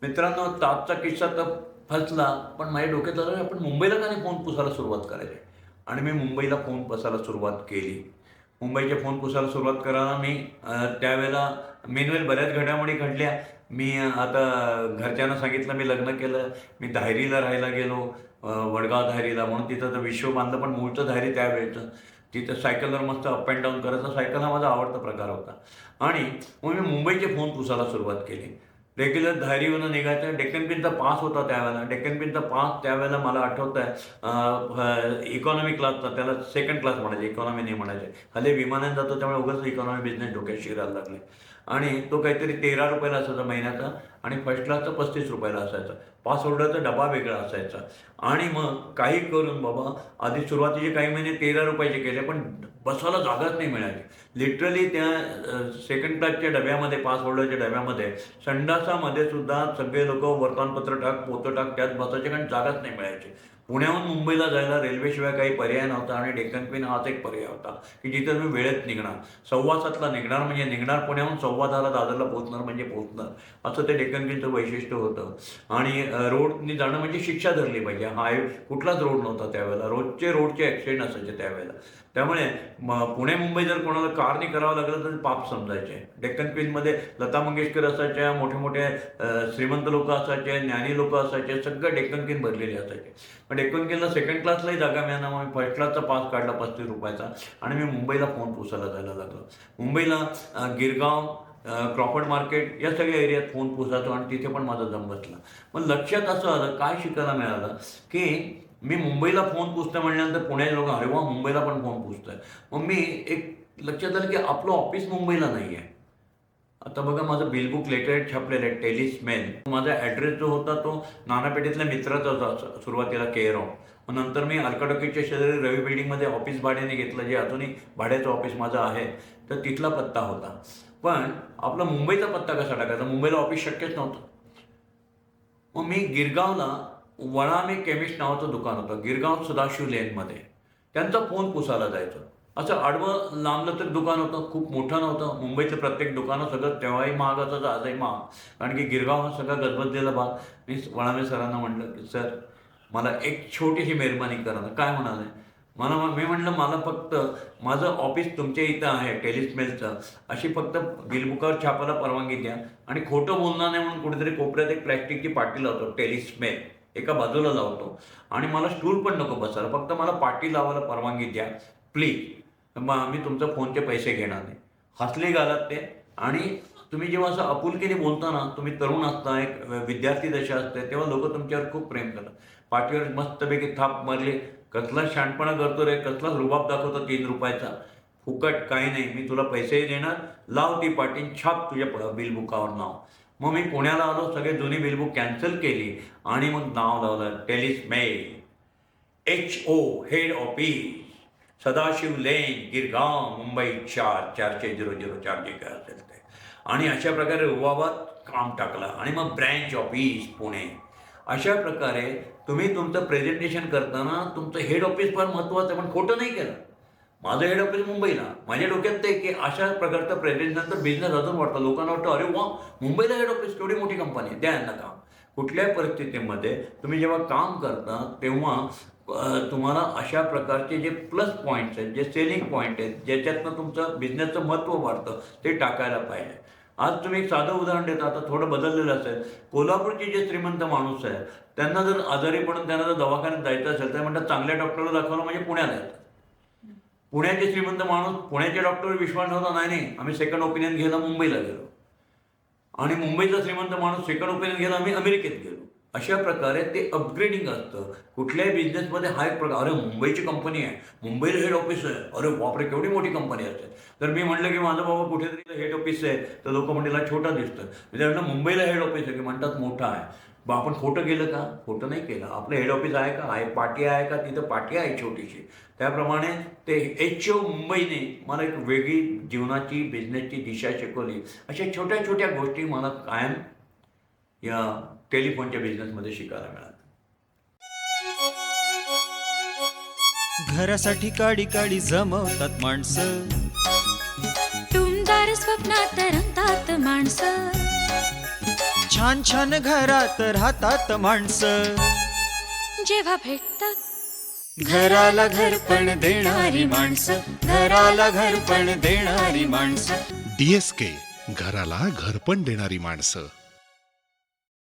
मित्रांनो, ताजचा किस्सा तर फसला, पण माझ्या डोक्यात आलं आपण मुंबईला का नाही फोन पुसायला सुरुवात करायची. आणि मी मुंबईला फोन पुसायला सुरुवात केली. मुंबईचे फोन पुसायला सुरुवात करायला मी त्यावेळेला मेनवेल बऱ्याच घडामोडी घडल्या. मी आता घरच्यांना सांगितलं मी लग्न केलं. मी धायरीला राहायला गेलो, वडगाव धायरीला, म्हणून तिथं तर विश्व बांधलं, पण मूळचं धायरी त्यावेळेचं. तिथं सायकलवर मस्त अप अँड डाऊन करायचा. सायकल हा माझा आवडता प्रकार होता. आणि मग मी मुंबईचे फोन पुसायला सुरुवात केली. रेग्युलर धायरीवरून निघायचं. डेक्कन क्वीनचा पास होता त्यावेळेला. डेक्कन क्वीनचा पास त्यावेळेला मला आठवतंय इकॉनॉमी क्लासचा, त्याला सेकंड क्लास म्हणायचे, इकॉनॉमी नाही म्हणायचे. हल्ली विमानाने जातो त्यामुळे उगाच इकॉनॉमी बिझनेस डोक्यात शिरायला लागले. आणि तो काहीतरी 13 रुपयाला असायचा महिन्याचा, आणि फर्स्ट क्लासचा 35 रुपयाला असायचा. पास होल्डरचा डबा वेगळा असायचा. आणि मग काही करून बाबा आधी सुरुवातीचे काही महिने 13 रुपयाचे केले, पण बसायला जागाच नाही मिळाली. लिटरली त्या सेकंड क्लासच्या डब्यामध्ये, पास होल्डरच्या डब्यामध्ये, संडासामध्ये सुद्धा सगळे लोक वर्तमानपत्र टाक, पोतं टाक, त्यात बसायचे, कारण जागाच नाही मिळायची. पुण्याहून मुंबईला जायला रेल्वेशिवाय काही पर्याय नव्हता, आणि डेक्कन क्वीन हाच एक पर्याय होता की जिथं मी वेळेत निघणार. 6:15ला निघणार म्हणजे निघणार, पुण्याहून 6:15ला दादरला पोहोचणार म्हणजे पोहोचणार, असं ते डेक्कन क्वीनचं वैशिष्ट्य होतं. आणि रोडनी जाणं म्हणजे शिक्षा धरली पाहिजे. कुठलाच रोड नव्हता त्यावेळेला. रोडचे ॲक्सिडेंट असायचे त्यावेळेला. त्यामुळे पुणे मुंबई जर कोणाला कारने करावं लागलं तर पाप समजायचे. डेक्कन क्वीनमध्ये लता मंगेशकर असायच्या, मोठे मोठे श्रीमंत लोक असायचे, ज्ञानी लोक असायचे, सगळं डेक्कन क्वीन भरलेले असायचे. पण डेक्कन क्वीनला सेकंड क्लासलाही जागा मिळाला. मग मी फर्स्ट क्लासचा पास काढला 35 रुपयाचा, आणि मी मुंबईला फोन पुसायला जायला लागलो. मुंबईला गिरगाव, क्रॉफर्ड मार्केट या सगळ्या एरियात फोन पुसायचो, आणि तिथे पण माझा दम बसला. मग लक्षात असं आलं, काय शिकायला मिळालं, की मी मुंबईला फोन पुसतं म्हणल्यानंतर पुण्याचे लोक अरे वा मुंबईला पण फोन पुसतोय. मग मी एक लक्षात आलं की आपलं ऑफिस मुंबईला नाही आहे. आता बघा, माझं बिलबुक लेटर छापलेलं आहे, टेलिस्मेल. माझा ॲड्रेस जो होता तो नानापेठेतल्या मित्राचा होता सुरुवातीला, केअर ऑफ. मग नंतर मी अल्काटॉकीजच्या शेजारी रवी बिल्डिंगमध्ये ऑफिस भाड्याने घेतलं, जे अजूनही भाड्याचं ऑफिस माझं आहे. तर तिथला पत्ता होता. पण आपला मुंबईचा पत्ता कसा टाकायचा? मुंबईला ऑफिस शक्यच नव्हतं. मग मी गिरगावला वळामे केमिस्ट नावाचं दुकान होतं, गिरगाव सदाशिव लेनमध्ये. त्यांचा फोन पुसायला जायचं. असं आडवं लांबलं तर दुकान होतं, खूप मोठं नव्हतं. मुंबईचं प्रत्येक दुकानं सगळं तेव्हाही महाग असायचं, आजही महाग, कारण की गिरगाव हा सगळा गजबजलेला भाग. मी वळामे सरांना म्हटलं की सर, मला एक छोटीशी मेहरबानी करा ना. काय म्हणाले? मी म्हटलं मला फक्त माझं ऑफिस तुमच्या इथं आहे टेलिस्मेलचं, अशी फक्त बिलबुकावर छापायला परवानगी द्या, आणि खोटं बोलणार नाही म्हणून कुठेतरी कोपऱ्यात एक प्लॅस्टिकची पाटी लावतो, टेलिस्मेल एका बाजूला लावतो, आणि मला स्टूल पण नको बसायला, फक्त मला पाटी लावायला परवानगी द्या प्लीज. मग मी तुमच्या फोनचे पैसे घेणार नाही. हसले गालात ते. आणि तुम्ही जेव्हा असं आपुलकीने बोलता ना, तुम्ही तरुण असता, एक विद्यार्थी दशा असते, तेव्हा लोक तुमच्यावर खूप प्रेम करतात. पाठीवर मस्तपैकी थाप मारली, कसला शहाणपणा करतो रे, कसला रुबाब दाखवतो 3 रुपयाचा, फुकट काही नाही, मी तुला पैसेही देणार, लाव ती पाटी, छाप तुझ्या बिलबुकावर नाव. मग मी पुण्याला आलो, सगळे जुनी बिलबुक कॅन्सल केली, आणि मग नाव लावलं टेलिस्मेल, HO, हेड ऑफिस, सदाशिव लेन, गिरगाव, मुंबई 44004, जे काय असेल ते. आणि अशा प्रकारे रुबाबात काम टाकलं. आणि मग ब्रँच ऑफिस पुणे. अशा प्रकारे तुम्ही तुमचं प्रेझेंटेशन करताना तुमचं हेड ऑफिस फार महत्त्वाचं आहे, पण खोटं नाही केलं. माझं हेड ऑफिस मुंबईला. माझ्या डोक्यात ते की अशा प्रकारचं प्रेझेंटेशननंतर बिझनेस अजून वाटतं. लोकांना वाटतं अरे वा, मुंबईला हेड ऑफिस, केवढी मोठी कंपनी आहे, द्या यांना काम. कुठल्याही परिस्थितीमध्ये तुम्ही जेव्हा काम करता तेव्हा तुम्हाला अशा प्रकारचे जे प्लस पॉईंट्स आहेत, जे सेलिंग पॉईंट आहेत, ज्याच्यातनं तुमचं बिझनेसचं महत्त्व वाढतं, ते टाकायला पाहिजे. आज तुम्ही एक साधं उदाहरण देता, आता थोडं बदललेलं असेल. कोल्हापूरचे जे श्रीमंत माणूस आहेत, त्यांना जर आजारी पडून त्यांना जर दवाखान्यात जायचं असेल तर म्हणतात चांगल्या डॉक्टरला दाखवलं म्हणजे पुण्याला येतात. पुण्याचे श्रीमंत माणूस पुण्याच्या डॉक्टरवर विश्वास नव्हता, नाही आम्ही सेकंड ओपिनियन घ्यायला मुंबईला गेलो. आणि मुंबईचा श्रीमंत माणूस सेकंड ओपिनियन घ्यायला आम्ही अमेरिकेत गेलो. अशा प्रकारे ते अपग्रेडिंग असतं. कुठल्याही बिझनेसमध्ये हा एक प्रकार, अरे मुंबईची कंपनी आहे, मुंबईला हेड ऑफिस आहे, अरे बापरे केवढी मोठी कंपनी असते. तर मी म्हटलं की माझं बाबा कुठेतरी हेड ऑफिस आहे, तर लोक म्हणतील छोटा दिसतं. मी म्हटलं मुंबईला हेड ऑफिस आहे, की म्हणतात मोठा आहे. मग आपण खोटं केलं का? खोटं नाही केलं. आपलं हेड ऑफिस आहे का? आहे. पाटी आहे का? तिथं पाटी आहे छोटीशी. त्याप्रमाणे ते HO मुंबईने मला एक वेगळी जीवनाची, बिझनेसची दिशा शिकवली. अशा छोट्या छोट्या गोष्टी मला कायम या टेलिफोनच्या बिझनेसमध्ये शिकायला मिळालं. घरासाठी काडी काडी जमवतात माणसं, टुमदार स्वप्नात रंगतात माणसं, छान छान घरात राहतात माणसं. जेव्हा भेटतात घराला घरपण देणारी माणसं, घराला घरपण देणारी माणसं. DSK घराला घरपण देणारी माणसं.